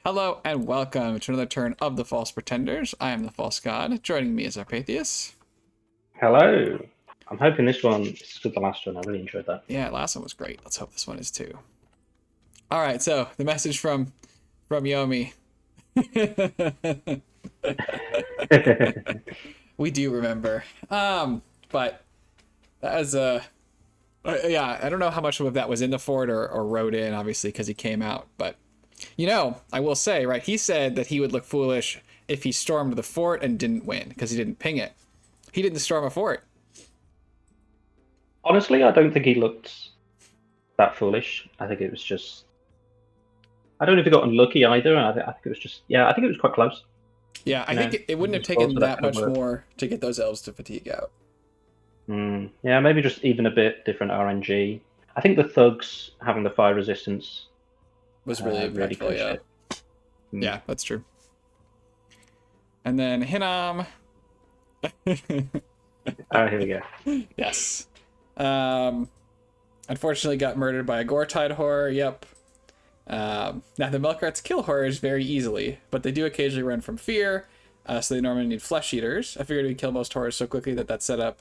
Hello and welcome to another turn of the False Pretenders. I am the False God. Joining me is Arpathius. Hello. I'm hoping this one is good. The last one, I really enjoyed that. Yeah, last one was great. Let's hope this one is too. All right, so the message from Yomi. We do remember. But that was yeah, I don't know how much of that was in the fort or wrote in, obviously, because he came out. But I will say, right? He said that he would look foolish if he stormed the fort and didn't win because he didn't ping it. He didn't storm a fort. Honestly, I don't think he looked that foolish. I think it was just. I don't know if he got unlucky either. I think it was just. Yeah, I think it was quite close. Yeah, I think it wouldn't have taken that much more to get those elves to fatigue out. Yeah, maybe just even a bit different RNG. I think the thugs having the fire resistance was really impactful. Yeah, yeah, that's true. And then Hinam. Oh, here we go. Yes. Unfortunately got murdered by a gore-tide horror. Yep. Now the Melkarts kill horrors very easily, but they do occasionally run from fear, so they normally need flesh eaters. I figured we'd kill most horrors so quickly that set up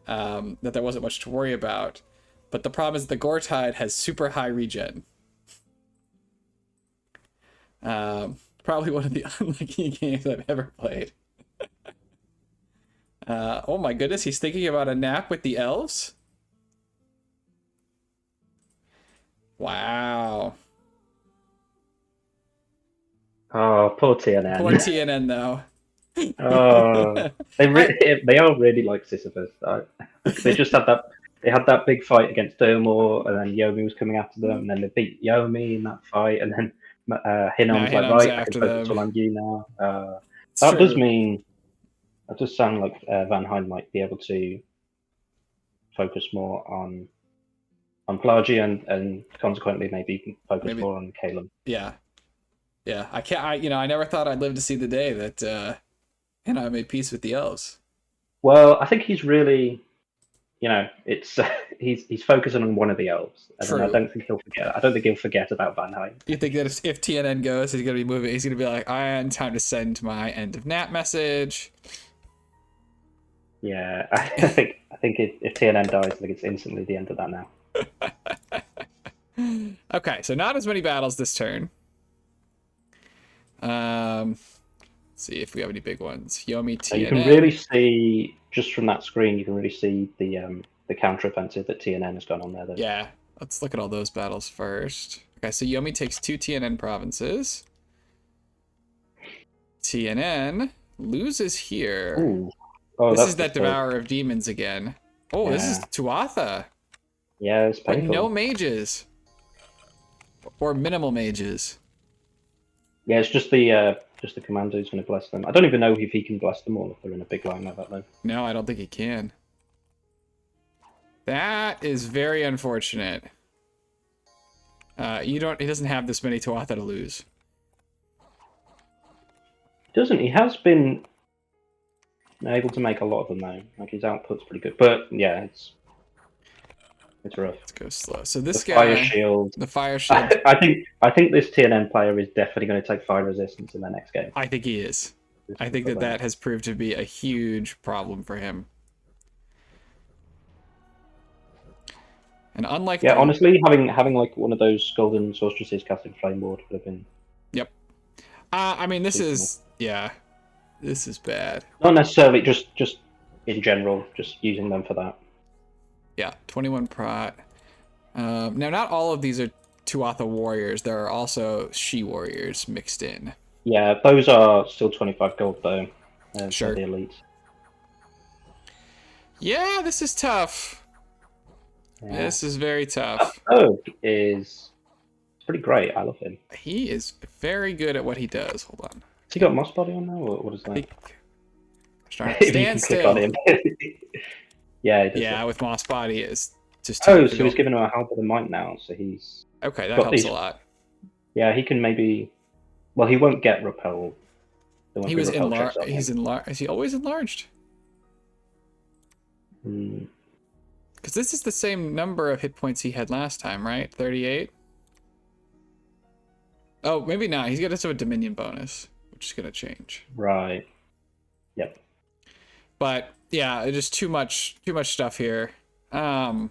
that there wasn't much to worry about. But the problem is the gore-tide has super high regen. Probably one of the unlucky games I've ever played. Oh my goodness, he's thinking about a nap with the elves? Wow. Oh, poor TNN. Poor TNN, though. Oh, they are really like Sisyphus. They just had that. They had that big fight against Dermor, and then Yomi was coming after them, and then they beat Yomi in that fight, and then Hinam's like, right, I can focus all on you now. That does mean that does sound like Van Hine might be able to focus more on Plagi and consequently maybe focus more on Caleb. Yeah, yeah. I never thought I'd live to see the day that I made peace with the elves. Well, I think he's really. It's he's focusing on one of the elves, and I don't think he'll forget. I don't think he'll forget about Van Hine. You think that if TNN goes, he's gonna be moving? He's gonna be like, time to send my end of nap message." Yeah, I think if TNN dies, I think it's instantly the end of that now. Okay, so not as many battles this turn. Let's see if we have any big ones. Yomi, TNN. You can really see just from that screen. You can really see the counteroffensive that TNN has gone on there. Though. Yeah, let's look at all those battles first. Okay, so Yomi takes 2 TNN provinces. TNN loses here. Ooh. Oh, this is that Devourer of Demons again. Oh, yeah. This is Tuatha. Yeah, it's painful. But no mages. Or minimal mages. Yeah, it's just the commander who's going to bless them. I don't even know if he can bless them all if they're in a big line like that, though. No, I don't think he can. That is very unfortunate. He doesn't have this many Tuatha to lose. Doesn't he? Has been able to make a lot of them though. Like his output's pretty good, but yeah, it's rough. Let's go slow. So this the fire shield. The fire shield. I think this TNN player is definitely going to take fire resistance in their next game. I think he is. I think that has proved to be a huge problem for him. And unlike honestly, having like one of those golden sorceresses casting flame ward would have been. Yep. I mean, this is this is bad. Not necessarily just in general, just using them for that. Yeah, 21 prot. Now, not all of these are Tuatha warriors. There are also she warriors mixed in. Yeah, those are still 25 gold though. Sure. The elites. Yeah, this is tough. Yeah. This is very tough. Is pretty great. I love him. He is very good at what he does. Hold on. Has he got moss body on now? Or what is that? Stand still. Yeah. Yeah, with moss body is just. So he's giving him a halberd of might now. So he's. Okay, that helps a lot. Yeah, he can maybe. Well, he won't get repelled. He was enlarged. He's enlarged. Is he always enlarged? Because this is the same number of hit points he had last time, right? 38? Oh, maybe not. He's got also a Dominion bonus, which is gonna change. Right. Yep. But yeah, just too much stuff here. Um,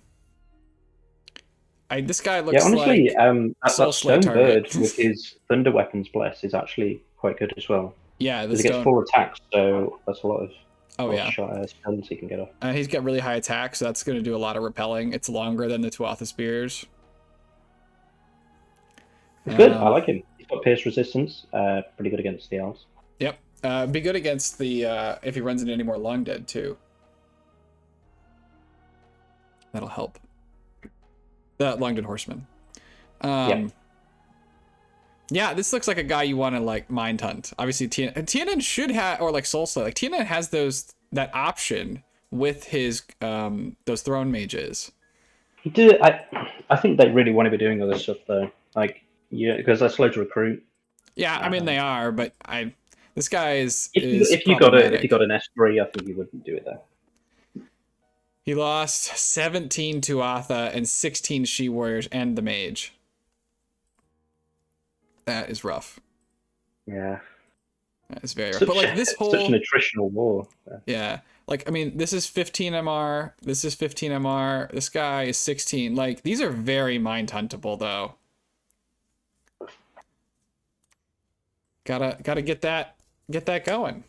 this guy Yeah, looks honestly, like that Soul Slay stone target. bird with his thunder weapons bless is actually quite good as well. Yeah, the Because it gets stone. full attacks, so that's Oh a lot of yeah, stones he can get off. he's got really high attack, so that's gonna do a lot of repelling. It's longer than the Tuatha spears. It's good. I Um, like him. He's got pierce resistance. Pretty good against the elves. yep. Be good against the if he runs into any more long dead too. That'll help. The long dead horseman. Yeah. Yeah, this looks like a guy you want to like mind hunt. Obviously, TNN should have, or like Soul Slay. Like TNN has that option with his those throne mages. He did. I think they really want to be doing other stuff though. Like, yeah, because they're slow to recruit. Yeah, I mean they are, but this guy is If you got problematic. an S3, I think you wouldn't do it there. He lost 17 to Atha and 16 she warriors and the mage. That is rough. Yeah. That is very rough. But like this whole such an attritional war. yeah. Like, I mean, this is 15 MR. This is 15 MR. This guy is 16. Like, these are very mind huntable, though. Gotta get that going.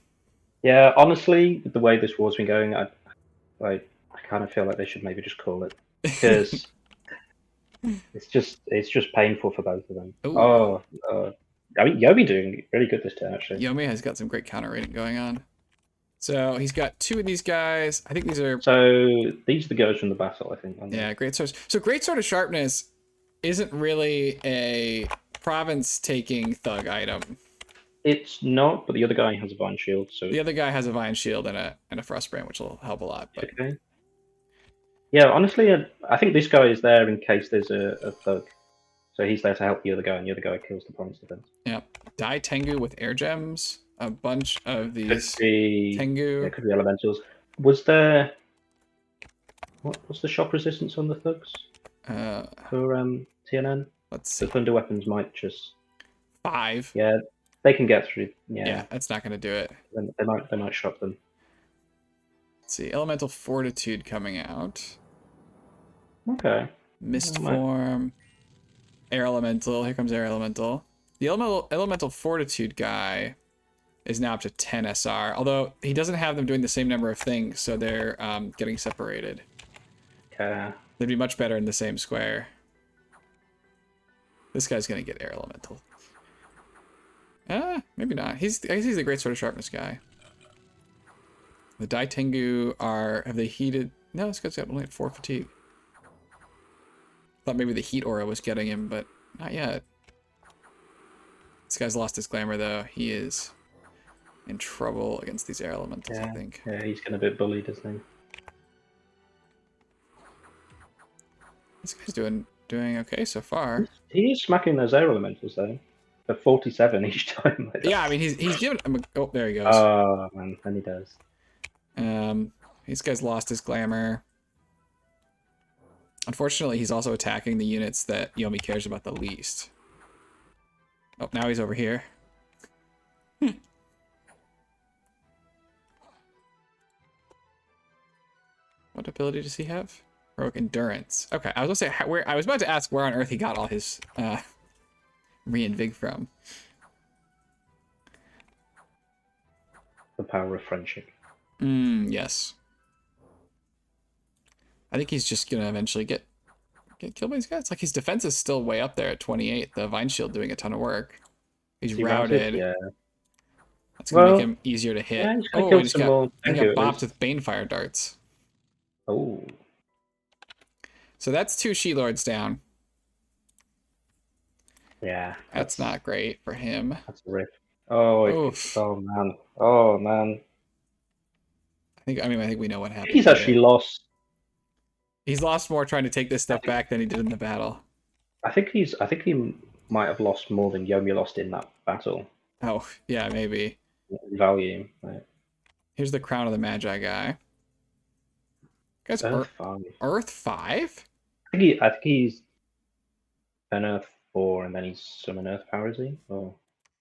Yeah, honestly, the way this war's been going, I kind of feel like they should maybe just call it because it's just painful for both of them. Ooh. I mean, Yobi doing really good this turn actually. Yomi has got some great counter rating going on. So he's got 2 of these guys. I think these are. So these are the guys from the battle, I think. Yeah, great swords. So great sword of sharpness isn't really a province taking thug item. It's not, but the other guy has a vine shield. So the other guy has a vine shield and a frostbrand, which will help a lot. But okay. Yeah, honestly, I think this guy is there in case there's a thug. So he's there to help the other guy, and the other guy kills the province defense. Yeah, Dai Tengu with air gems. A bunch of these Tengu. Yeah, could be elementals. Was there what's the shock resistance on the thugs for TNN? Let's see. The thunder weapons might just 5. Yeah, they can get through. Yeah, that's not gonna do it. They might shock them. Let's see, elemental fortitude coming out. Okay. Mist form. Air elemental. Here comes air elemental. The elemental fortitude guy is now up to 10 SR, although he doesn't have them doing the same number of things, so they're getting separated. Okay. They'd be much better in the same square. This guy's gonna get air elemental. Maybe not. He's the great sword of sharpness guy. The Dai Tengu have they heated? No, this guy's got only 4 fatigue. Thought maybe the heat aura was getting him, but not yet. This guy's lost his glamour though. He is in trouble against these air elementals, I think. Yeah, he's getting a bit bullied, isn't he? This guy's doing okay so far. He is smacking those air elementals though. For 47 each time. Yeah, I mean he's giving him oh, there he goes. Oh man, and he does. This guy's lost his glamour. Unfortunately, he's also attacking the units that Yomi cares about the least. Oh, now he's over here. What ability does he have? Heroic endurance. Okay, I was gonna say I was about to ask where on earth he got all his re-invig from. The power of friendship. Yes. I think he's just gonna eventually get killed by these guys. Like his defense is still way up there at 28. The Vine Shield doing a ton of work. He's routed. Yeah. That's gonna make him easier to hit. Yeah, Oh, he got bopped with Banefire darts. Oh. So that's 2 She-Lords down. Yeah. That's not great for him. That's a rip. Oh man. Oh man. I think we know what happened. He's actually lost. He's lost more trying to take this stuff back than he did in the battle. I think he might have lost more than Yomi lost in that battle. Oh, yeah, maybe. Value. Right. Here's the Crown of the Magi guy. Guy's Earth 5. Earth 5? I think he's an Earth 4, and then he's summon Earth Power, is he? Or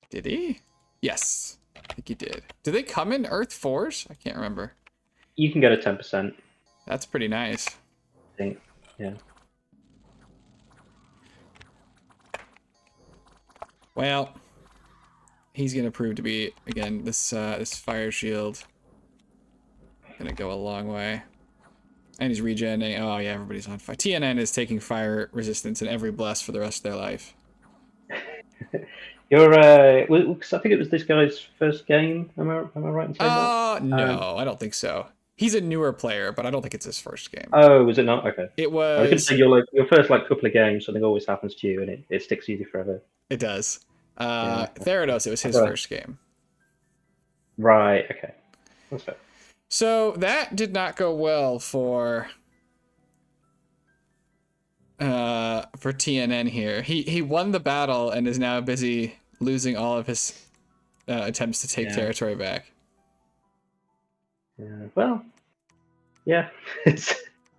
Did he? Yes, I think he did. Do they come in Earth 4s? I can't remember. you can get a 10%. That's pretty nice. I think. Yeah. Well, he's gonna prove to be again this fire shield. Gonna go a long way. And he's regenerating. Oh yeah, everybody's on fire. TNN is taking fire resistance in every blast for the rest of their life. You're I think it was this guy's first game. Am I right in saying that? No, I don't think so. He's a newer player, but I don't think it's his first game. Oh, was it not? Okay. It I was going to was. say your first couple of games, something always happens to you, and it sticks with you forever. It does. Yeah. Theranos, it was his first game. Right. Okay. That's fair. So that did not go well for TNN here. He won the battle and is now busy losing all of his attempts to take territory back. Yeah. Well. Yeah. It's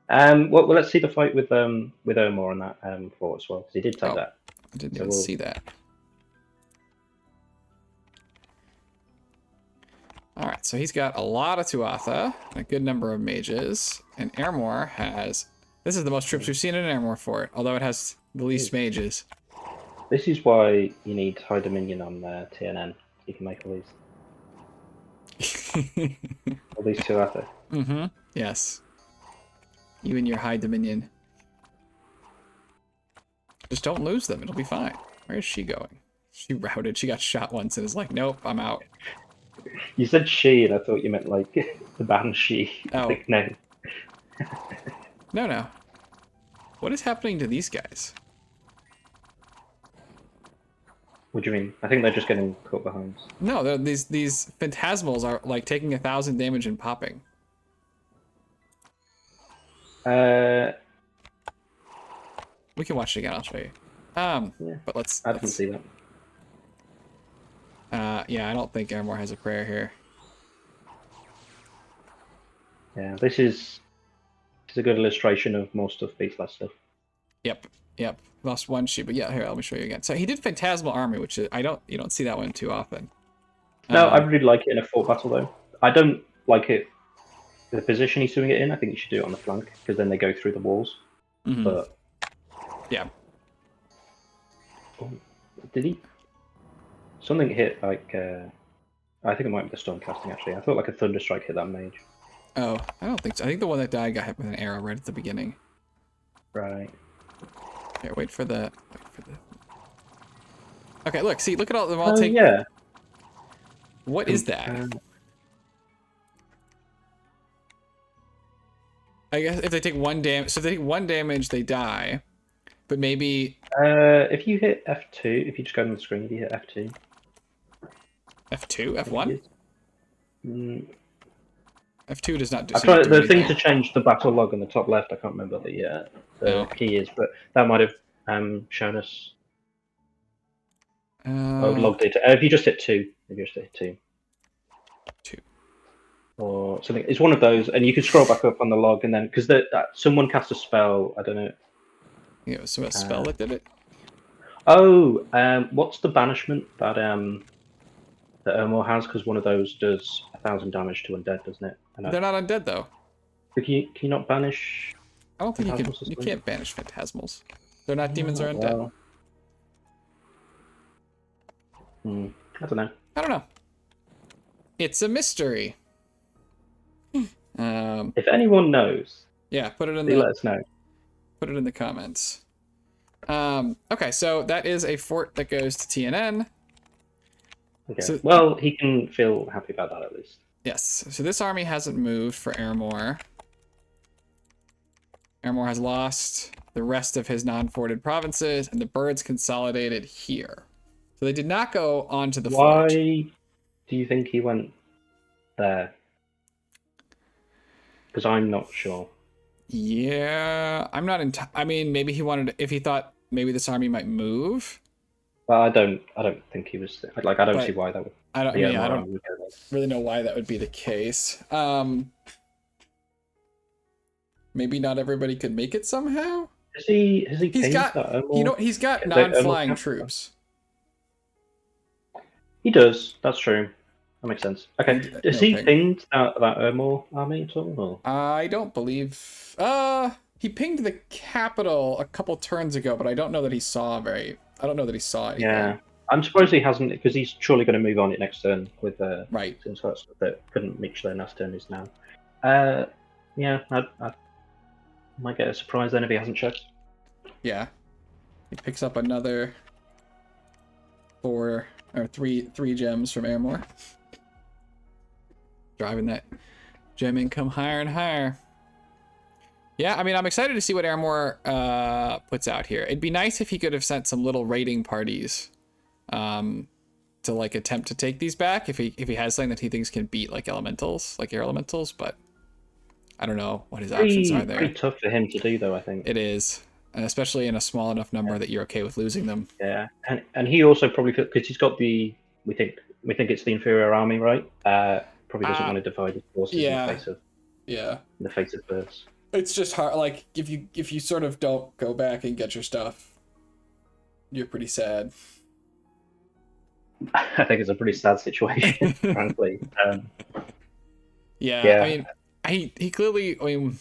well, let's see the fight with Omar on that fort as well, because he did take that. I didn't even see that. All right, so he's got a lot of Tuatha, a good number of mages, and Airmore has. This is the most troops we've seen in an Airmore fort, although it has the least mages. This is why you need High Dominion on TNN. You can make all these Tuatha. Mm-hmm. Yes. You and your High Dominion. Just don't lose them. It'll be fine. Where is she going? She routed. She got shot once and is like, nope, I'm out. You said she, and I thought you meant like the Banshee. Oh. Like, no. No. What is happening to these guys? What do you mean? I think they're just getting caught behind. No, these phantasmals are like taking 1,000 damage and popping. We can watch it again. I'll show you. Yeah. But I didn't see that. Yeah, I don't think Airmore has a prayer here. Yeah, this is a good illustration of more stuff beats less stuff. Yep. Lost one sheep, but yeah, here, let me show you again. So he did Phantasmal Army, which is, you don't see that one too often. No, I really like it in a fort battle though. I don't like it the position he's doing it in. I think you should do it on the flank, because then they go through the walls. Mm-hmm. But yeah. Oh, did he? Something hit like I think it might be the storm casting actually. I thought like a thunderstrike hit that mage. Oh, I don't think so. I think the one that died got hit with an arrow right at the beginning. Right. Here, wait for the. Okay, look at all them all take. Yeah. What is that? I guess if they take one damage, so if they take one damage, they die. But maybe. If you hit F2, if you just go on the screen, if you hit F2. F2, F1. F2 does not do. The thing to change the battle log on the top left. I can't remember the key is, but that might have shown us. Logged it. If you just hit 2, or something, it's one of those, and you can scroll back up on the log, and then because someone cast a spell. I don't know. Yeah, so a spell that did it. Oh, what's the banishment that Ermor has? Because one of those does 1,000 damage to undead, doesn't it? They're not undead though. Can you not banish? I don't think you can. You can't banish phantasmals. They're not demons or undead. I don't know. It's a mystery. If anyone knows, yeah, put it in let us know. Put it in the comments. Okay, so that is a fort that goes to TNN. Okay. So, well, he can feel happy about that at least. Yes. So this army hasn't moved for Airmore. Airmore has lost the rest of his non-forted provinces, and the birds consolidated here. So they did not go onto the fort. Why do you think he went there? Because I'm not sure. Yeah, I'm not I mean, maybe he wanted, if he thought maybe this army might move. Well, I don't think he was like. I don't see why that would. I don't really know why that would be the case. Maybe not everybody could make it somehow. Has he He's pinged got, that Omor? he's got The Omor non-flying capital? troops. He does. That's true. That makes sense. Okay. Has No he ping. pinged that Omor army at all? Or? I don't believe. He pinged the capital a couple turns ago, but I don't know that he saw very. I don't know that he saw anything. Yeah. I'm surprised he hasn't, because he's surely going to move on it next turn with Right. since that stuff that couldn't reach their last turn is now. Yeah, I might get a surprise then if he hasn't checked. Yeah. He picks up another 3 gems from Airmore. Driving that gem income higher and higher. Yeah, I mean, I'm excited to see what Airmore puts out here. It'd be nice if he could have sent some little raiding parties to like attempt to take these back if he has something that he thinks can beat like elementals, like air elementals, but I don't know what his options are there. Pretty tough for him to do, though, I think. It is, and especially in a small enough number that you're okay with losing them. Yeah, and he also probably, because he's got we think it's the inferior army, right? Probably doesn't want to divide his forces Yeah. in the face of birds. It's just hard. Like if you sort of don't go back and get your stuff, you're pretty sad. I think it's a pretty sad situation, frankly. Yeah, I mean, he clearly. I mean,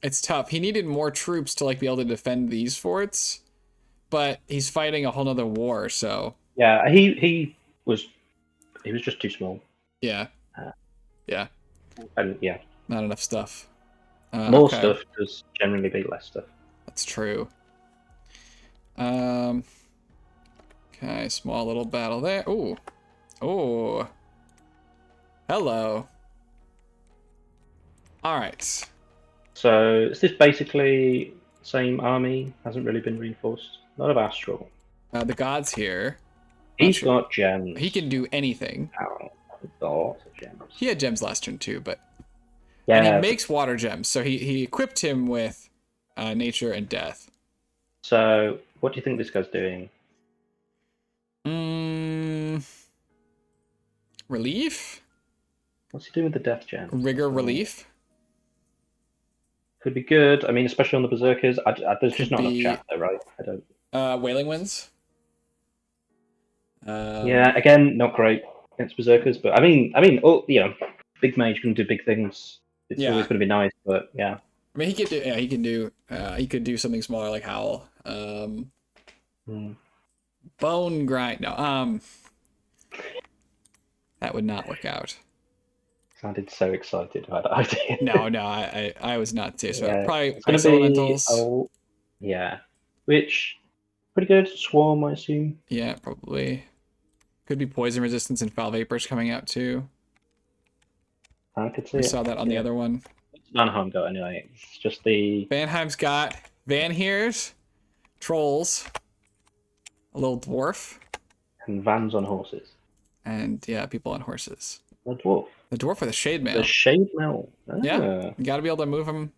it's tough. He needed more troops to like be able to defend these forts, but he's fighting a whole nother war. So yeah, he was just too small. Yeah. And yeah, Not enough stuff. More stuff does generally beat less stuff. That's true. Okay, small little battle there. Ooh. Oh. Hello. Alright. So is this basically same army? Hasn't really been reinforced. A lot of astral. The god's here. He's got gems. He can do anything. Lots of gems. He had gems last turn too, but yeah, and he makes water gems, so he equipped him with nature and death. So what do you think this guy's doing? Relief? What's he doing with the death gem? Rigor relief? Could be good. I mean, especially on the berserkers. There's just not enough chat there, right? I don't. Wailing winds. Yeah, again, not great against berserkers, but I mean, oh, big mage can do big things. It's always going to be nice, but yeah. I mean, he could do. Yeah, he could do something smaller like Howl. Bone grind. No. That would not work out. Sounded so excited about that idea. No, I was not serious about it. Probably it's ice elementals. Yeah, which pretty good. Swarm, I assume. Yeah, probably. Could be poison resistance and foul vapors coming out too. I could see. We saw that on the other one. What's Vanheim got anyway? It's just the Vanheim's got Van Heers, trolls, a little dwarf, and vans on horses. And yeah, people on horses. The dwarf. The dwarf with a shade mail. The shade mail. Ah. Yeah, you got to be able to move him.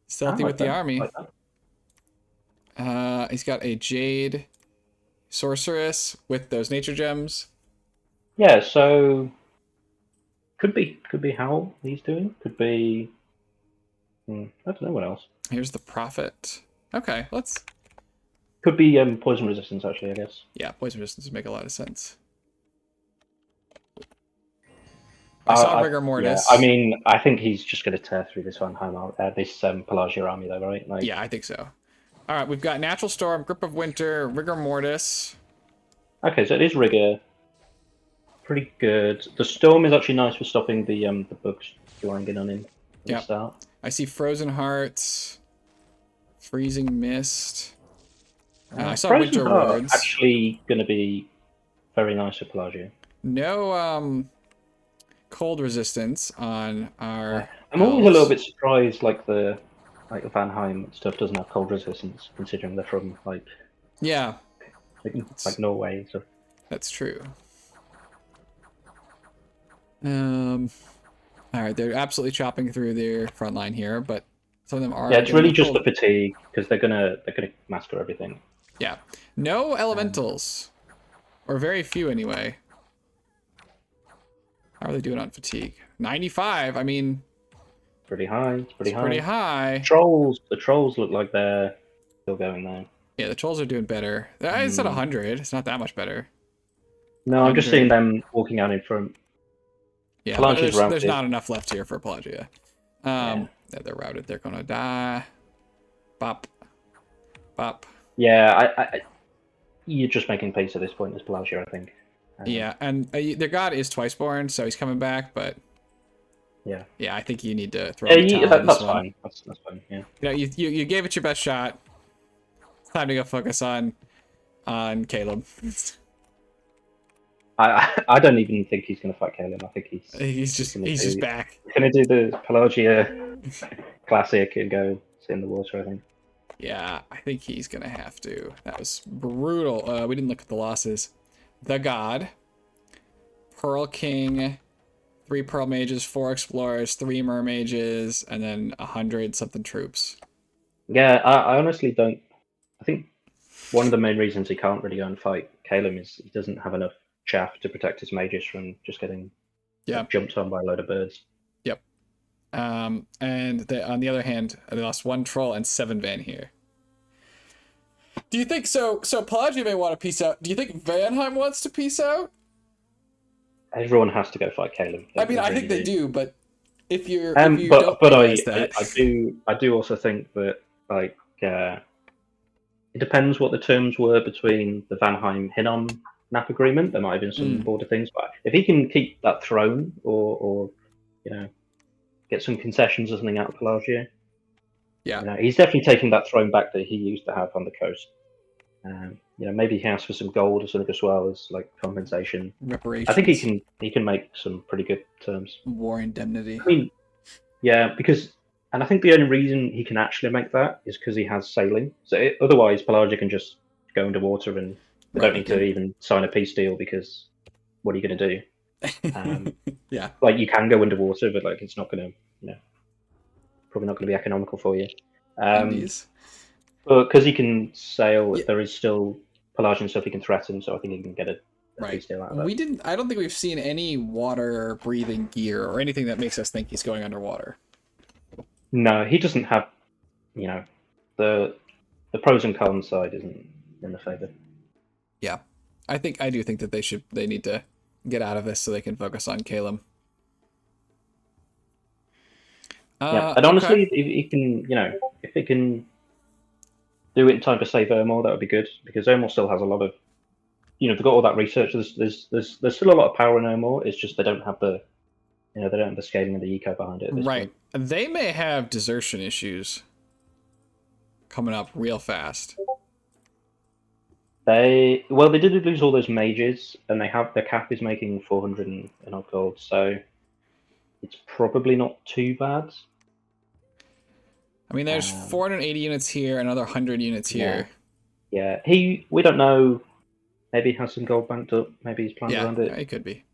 Stealthy with the army. He's got a jade sorceress with those nature gems. Yeah, so could be how he's doing. Could be. I don't know what else. Here's the prophet. Okay, let's. Could be poison resistance, actually, I guess. Yeah, poison resistance would make a lot of sense. I saw rigor mortis. Yeah, I mean, I think he's just going to tear through this Pelagia army, though, right? Yeah, I think so. All right, we've got Natural Storm, Grip of Winter, Rigor Mortis. Okay, so it is Rigor. Pretty good. The Storm is actually nice for stopping the bugs flying in on him. Yeah. I see Frozen Hearts, Freezing Mist. I saw Frozen Winter Heart Words. Actually, going to be very nice for Pelagia. No cold resistance on our. I'm always a little bit surprised, like the Vanheim stuff doesn't have cold resistance, considering they're from like Norway and stuff. That's true. All right, they're absolutely chopping through their front line here, but some of them are. Yeah, it's really just the fatigue because they're gonna master everything. Yeah, no elementals, or very few anyway. How are they doing on fatigue? 95. I mean, pretty high. It's pretty It's high. pretty high. The trolls look like they're still going there. Yeah, the trolls are doing better. It's at 100. It's not that much better. No, I'm just seeing them walking out in front. Yeah, but Pelagia's there's routed. not enough left here for Pelagia. Yeah, they're routed. They're gonna die. Bop. Bop. Yeah, you're just making peace at this point as Pelagia, I think. Yeah, and their god is Twiceborn, so he's coming back, but yeah, I think you need to throw in the towel on this that's one. fine. That's fine. Yeah. You gave it your best shot. It's time to go focus on Caleb. I don't even think he's going to fight Caleb. I think he's just back. He's going to do the Pelagia classic and go sit in the water, I think. Yeah, I think he's going to have to. That was brutal. We didn't look at the losses. The God, Pearl King, 3 Pearl Mages, 4 Explorers, 3 Mermages, and then 100 something troops. Yeah, I honestly don't. I think one of the main reasons he can't really go and fight Caleb is he doesn't have enough chaff to protect his mages from just getting jumped on by a load of birds. Yep. And on the other hand, they lost 1 troll and 7 Van here. Do you think so? So Pelagia may want to peace out. Do you think Vanheim wants to peace out? Everyone has to go fight Caleb. I mean, I think they do, but if you I that, do also think that like it depends what the terms were between the Vanheim Hinnom NAP agreement. There might have been some border things, but if he can keep that throne or get some concessions or something out of Pelagia, he's definitely taking that throne back that he used to have on the coast. Maybe he asks for some gold or something as well as like compensation. Reparations. I think he can make some pretty good terms. War indemnity. I mean, yeah, and I think the only reason he can actually make that is because he has sailing. So otherwise, Pelagia can just go underwater and they don't need to even sign a peace deal because what are you going to do? Yeah, like you can go underwater, but like it's not going to, probably not going to be economical for you. But because he can sail, there is still Pelagian stuff he can threaten, so I think he can get a peace deal out of that. I don't think we've seen any water breathing gear or anything that makes us think he's going underwater. No, he doesn't have, the pros and cons side isn't in the favor. Yeah, I do think that they need to get out of this so they can focus on Caleb. And honestly, if he can do it in time to save Ermor, that would be good because Ermor still has a lot of, they've got all that research. There's still a lot of power in Ermor. It's just they don't have the, they don't have the scaling of the eco behind it. At this point. They may have desertion issues coming up real fast. They did lose all those mages, and their cap is making 400 and odd gold, so it's probably not too bad. I mean, there's 480 units here, another 100 units here. Yeah, we don't know. Maybe he has some gold banked up. Maybe he's planned around it. Yeah, it could be.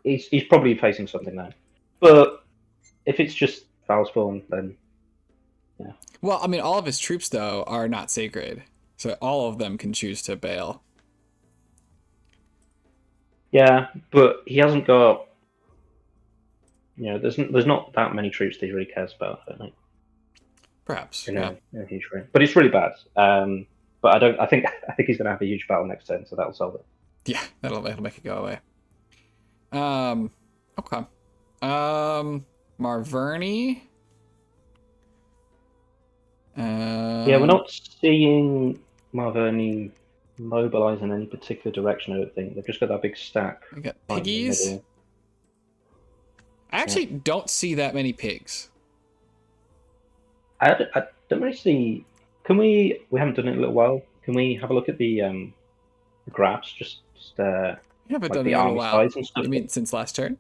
He's probably facing something there. But if it's just foul spawn, then yeah. Well, I mean, all of his troops though are not sacred, so all of them can choose to bail. Yeah, but he hasn't got. There's not that many troops that he really cares about. I think. Perhaps. In a huge way, but it's really bad. But I think he's going to have a huge battle next turn, so that'll solve it. Yeah, that'll make it go away. Okay. Marverni. We're not seeing Marverni mobilize in any particular direction. I don't think they've just got that big stack. We got piggies. I actually don't see that many pigs. I don't really see. Can we? We haven't done it in a little while. Can we have a look at the graphs? Just you haven't done it in a while. Size and stuff. You mean since last turn?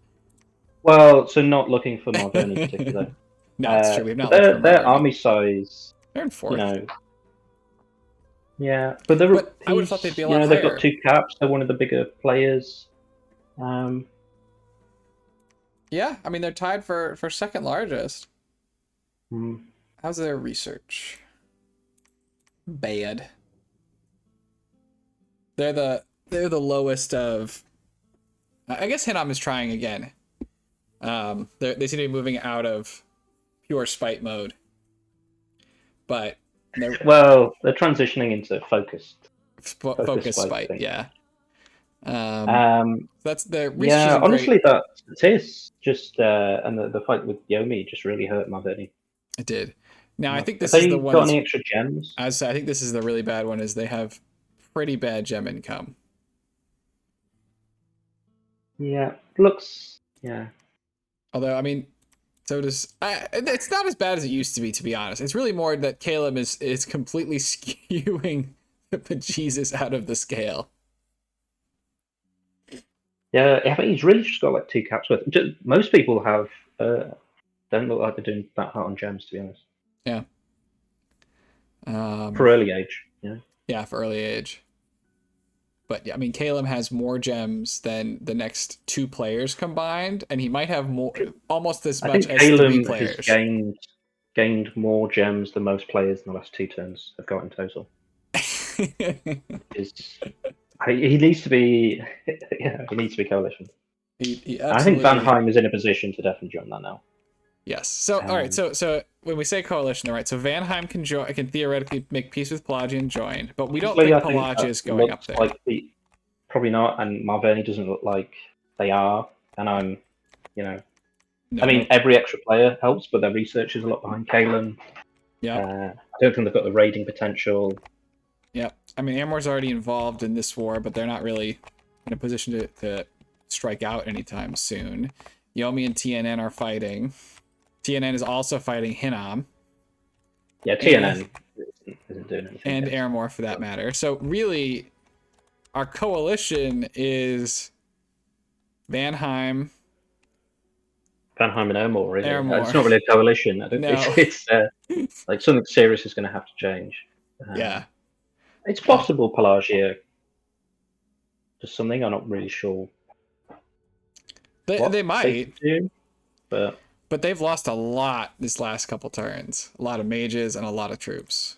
Well, so not looking for Marverni in particular. No, it's true. We've not. Their army size. They're in fourth. Yeah, but I would have thought they'd be a lot higher. They've got 2 caps. They're one of the bigger players. Yeah, I mean they're tied for second largest. Mm. How's their research? Bad. They're the lowest of. I guess Hinnom is trying again. They seem to be moving out of pure spite mode. But they're Well, they're transitioning into focus focus spite spite, thing. yeah. Um, Um, that's the research yeah, isn't great. honestly, that Tis just and the fight with Yomi just really hurt my Verdi. It did. Now I think Have this is the they one got that's, any extra gems? as I think this is the really bad one, is they have pretty bad gem income. Yeah, looks. Yeah, Although I mean, so does it's not as bad as it used to be honest. It's really more that Caleb is completely skewing the bejesus out of the scale. yeah. I think he's really just got like 2 caps worth. Most people have don't look like they're doing that hard on gems, to be honest. Yeah. For early age, you know. Yeah, for early age. But yeah, I mean, Caleb has more gems than the next 2 players combined, and he might have more, almost as I much think as 3 Caleb has players. gained more gems than most players in the last 2 turns have got in total. He needs to be, yeah, he needs to be coalition. he I think absolutely. Van Heim is in a position to definitely join that now. Yes. So all right. So when we say coalition, all right. So Vanheim can join. Can theoretically make peace with Pelagian and join, but we don't Honestly, think I think Pelagia is that going up looks there. like probably not, and Malvern doesn't look like they are. And I'm, you know, No, I mean, no. every extra player helps, but their research is a lot behind Kalen. Yeah. I don't think they've got the raiding potential. Yep. I mean, Amor's already involved in this war, but they're not really in a position to strike out anytime soon. Yomi and TNN are fighting. TNN is also fighting Hinam. Yeah, TNN isn't doing anything. And Aramor, for that matter. So really, our coalition is Vanheim. Vanheim and Aramor, really. Aramor. It's not really a coalition. I don't No. think it's like something serious is going to have to change. Yeah. It's possible Pelagia does something. I'm not really sure. They might. Do, but they've lost a lot this last couple turns. A lot of mages and a lot of troops.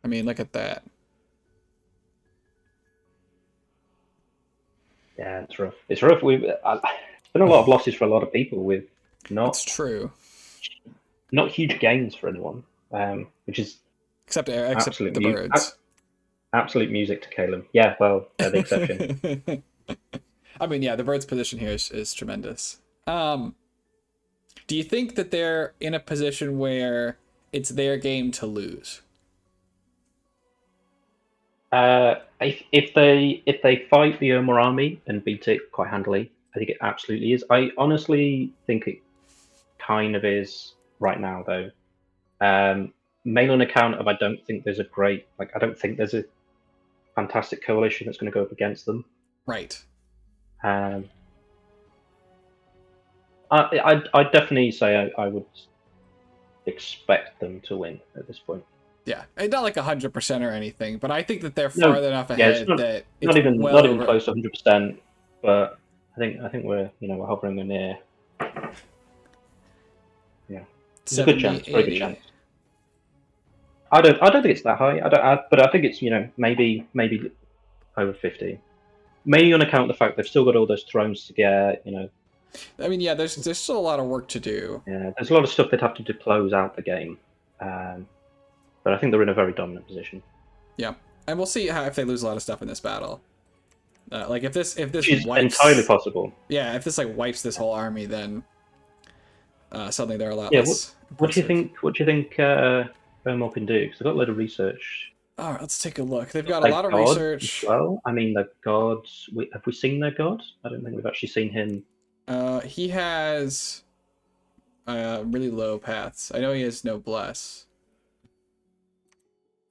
I mean, look at that. Yeah, it's rough. It's rough. It's been a lot of losses for a lot of people with It's true. Not huge gains for anyone, which is except the birds. Absolute music to Caleb. Yeah, well, they're the exception. I mean, yeah, the birds' position here is tremendous. Do you think that they're in a position where it's their game to lose? If they fight the Omar army and beat it quite handily, I think it absolutely is. I honestly think it kind of is right now, though. Mainly on account of I don't think there's a fantastic coalition that's going to go up against them. Right. I'd definitely say I would expect them to win at this point. Yeah, and not like 100% or anything, but I think that they're far enough ahead that it's not even well not even over... close to 100%. But I think we're hovering near. Yeah, it's a good chance. Very good chance. I don't think it's that high. But I think it's maybe over 50. Mainly on account of the fact they've still got all those thrones to get. I mean, yeah, there's still a lot of work to do. Yeah, there's a lot of stuff they'd have to do to close out the game. But I think they're in a very dominant position. Yeah, and we'll see if they lose a lot of stuff in this battle. Like if this Which wipes, entirely possible. Yeah, if this wipes this whole army, then suddenly they're a lot less. What do you think? What do you think Vermont can do? Because they've got a lot of research. All right, let's take a look. They've got a lot of research. Well, I mean, the gods. Have we seen their god? I don't think we've actually seen him. He has really low paths. I know he has no bless.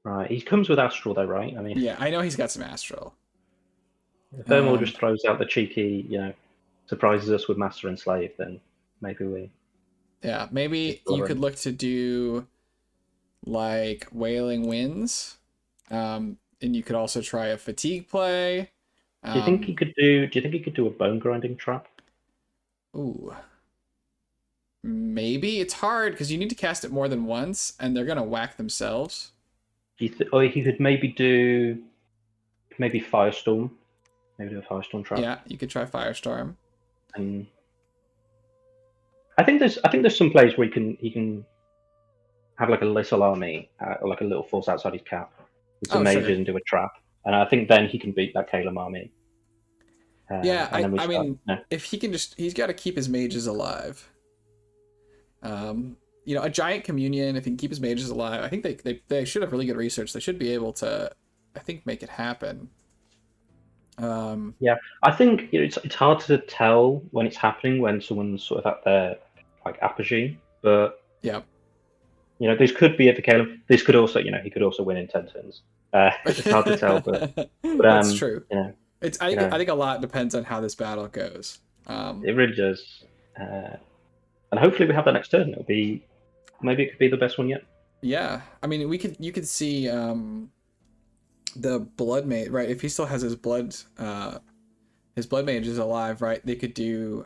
Right, he comes with astral though, right? I mean, yeah, I know he's got some astral. If Vermont just throws out the cheeky, surprises us with master and slave, then maybe we. Yeah, maybe you could look to do like Wailing Winds, and you could also try a fatigue play. Do you think he could do a bone grinding trap? Ooh, maybe it's hard because you need to cast it more than once, and they're gonna whack themselves. Or he could maybe do Firestorm. Maybe do a Firestorm trap. Yeah, you could try Firestorm. And I think there's some plays where he can have like a little army, or like a little force outside his cap with some Oh, mages sure. and do a trap, and I think then he can beat that Caleb army. Yeah, And then we I start. mean, No, if he can he's got to keep his mages alive. You know, a giant communion, if he can keep his mages alive, I think they should have really good research. They should be able to, I think, make it happen. yeah, I think it's hard to tell when it's happening when someone's sort of at their like apogee, but Yeah. this could be it for Caleb. This could also, he could also win in 10 turns. It's hard to tell, but That's true. you know, It's you know, I think a lot depends on how this battle goes. it really does. And hopefully we have that next turn. Maybe it could be the best one yet. Yeah, I mean, you could see the blood mage, right? If he still has his blood mage is alive, right? They could do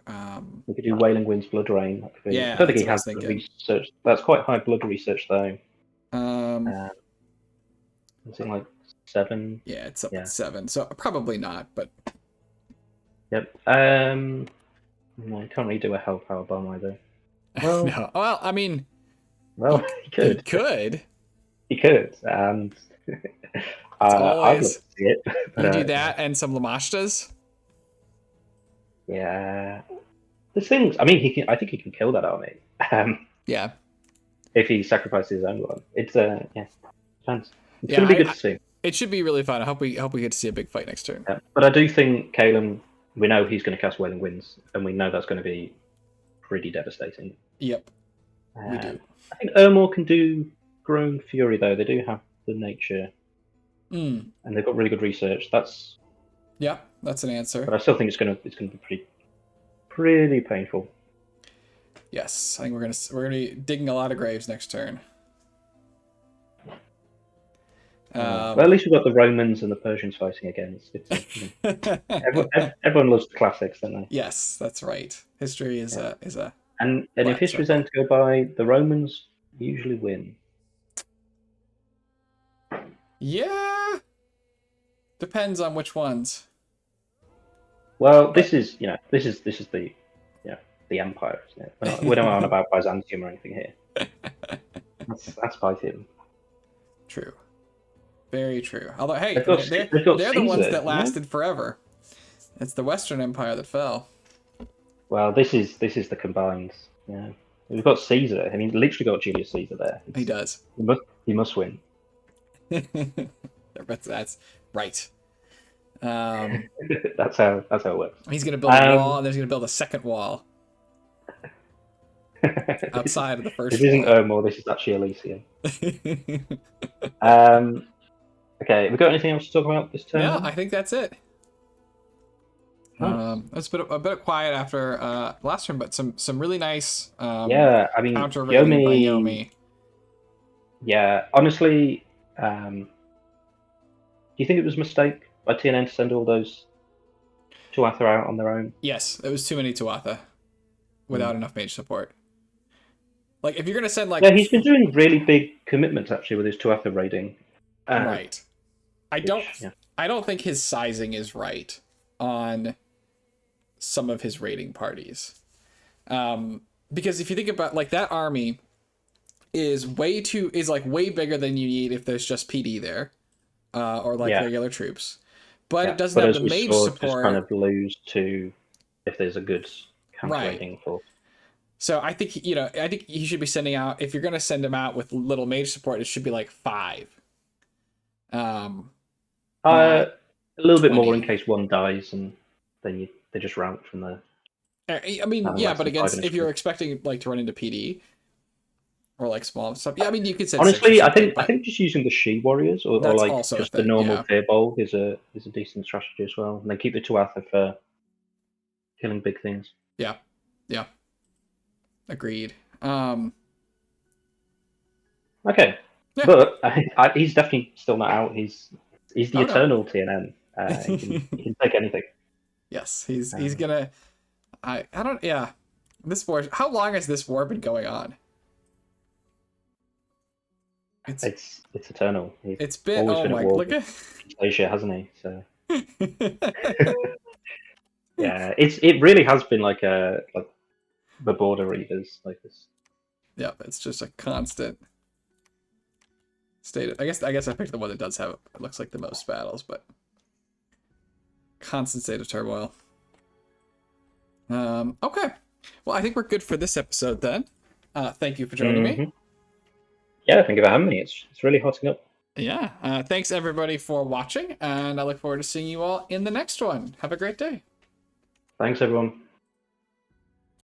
We could do Wailing Wind's Blood Rain. That could be, yeah, I don't think that's he what I was has the thinking. research. That's quite high blood research though. Um, Something like 7. yeah, it's up Yeah. at 7, so probably not, but Yep. No, I can't really do a Hellpower Bomb either. Well, no. Well, I mean, well, he he could. could. He could, and It's I'd love always to see it. But, you do that and some Lamashtas. yeah, there's things. I mean, I think he can kill that army. Yeah, If he sacrifices his own one, it's yeah, chance. It's yeah. going to be good to see. It should be really fun. I hope we get to see a big fight next turn. Yeah. But I do think Caleb. We know he's going to cast Wailing Winds, and we know that's going to be pretty devastating. Yep, we do. I think Ermor can do Growing Fury though. They do have the nature, and they've got really good research. Yeah, that's an answer. But I still think it's going to be pretty painful. Yes, I think we're gonna be digging a lot of graves next turn. Well, at least we've got the Romans and the Persians fighting against. Everyone loves the classics, don't they? Yes, that's right. History is a And flat if history's circle. then to go by, the Romans usually win. Yeah, depends on which ones. Well, this is the the empire, isn't it? We're not on about Byzantium or anything here. That's by him. True, very true. Although, hey, They've got they're Caesar, the ones that you know? lasted forever. It's the Western Empire that fell. Well, this is the combined. Yeah, we've got Caesar. I mean, literally got Julius Caesar there. He does. He must win. That's right. That's how it works. He's gonna build a wall, and then he's gonna build a second wall outside of the first. This isn't Ermor. This is actually Elysium. Okay, we got anything else to talk about this turn? No, I think that's it. Nice. It's a bit quiet after last turn, but some really nice Yeah, I mean, counter raiding by Yomi. Yomi. Yeah, honestly, do you think it was a mistake by TNN to send all those Tuatha out on their own? Yes, it was too many Tuatha without enough mage support. Like, if you're gonna send like Yeah, he's been doing really big commitments actually with his Tuatha raiding. right, I don't Yeah. think his sizing is right on some of his raiding parties, because if you think about like that army is way bigger than you need if there's just PD there, or like regular troops, but it doesn't have the mage support. Just kind of lose to if there's a good counter raiding force. So I think he should be sending out, if you're gonna send him out with little mage support, it should be like 5. A little bit 20. more in case one dies, and then they just rout from there. I mean, yeah, but against if you're expecting like to run into PD or like small stuff, yeah, I mean you could send. Honestly, I think just using the she warriors or like just the normal Fearbold is a decent strategy as well, and then keep the Tuatha for killing big things. Yeah. Agreed. Okay, yeah. But he's definitely still not out. He's the eternal TNN. He can take anything. Yes, he's gonna. I don't. Yeah, this war. How long has this war been going on? It's eternal. It's been. Oh my! Look at Asia, hasn't he? So. Yeah, it really has been like the border readers like this. Yeah, it's just a constant state. I guess I picked the one that does have it looks like the most battles, but constant state of turmoil. Okay. Well, I think we're good for this episode then. Thank you for joining me. Yeah, thank you for having me. It's really hotting up. Yeah. Thanks everybody for watching, and I look forward to seeing you all in the next one. Have a great day. Thanks, everyone.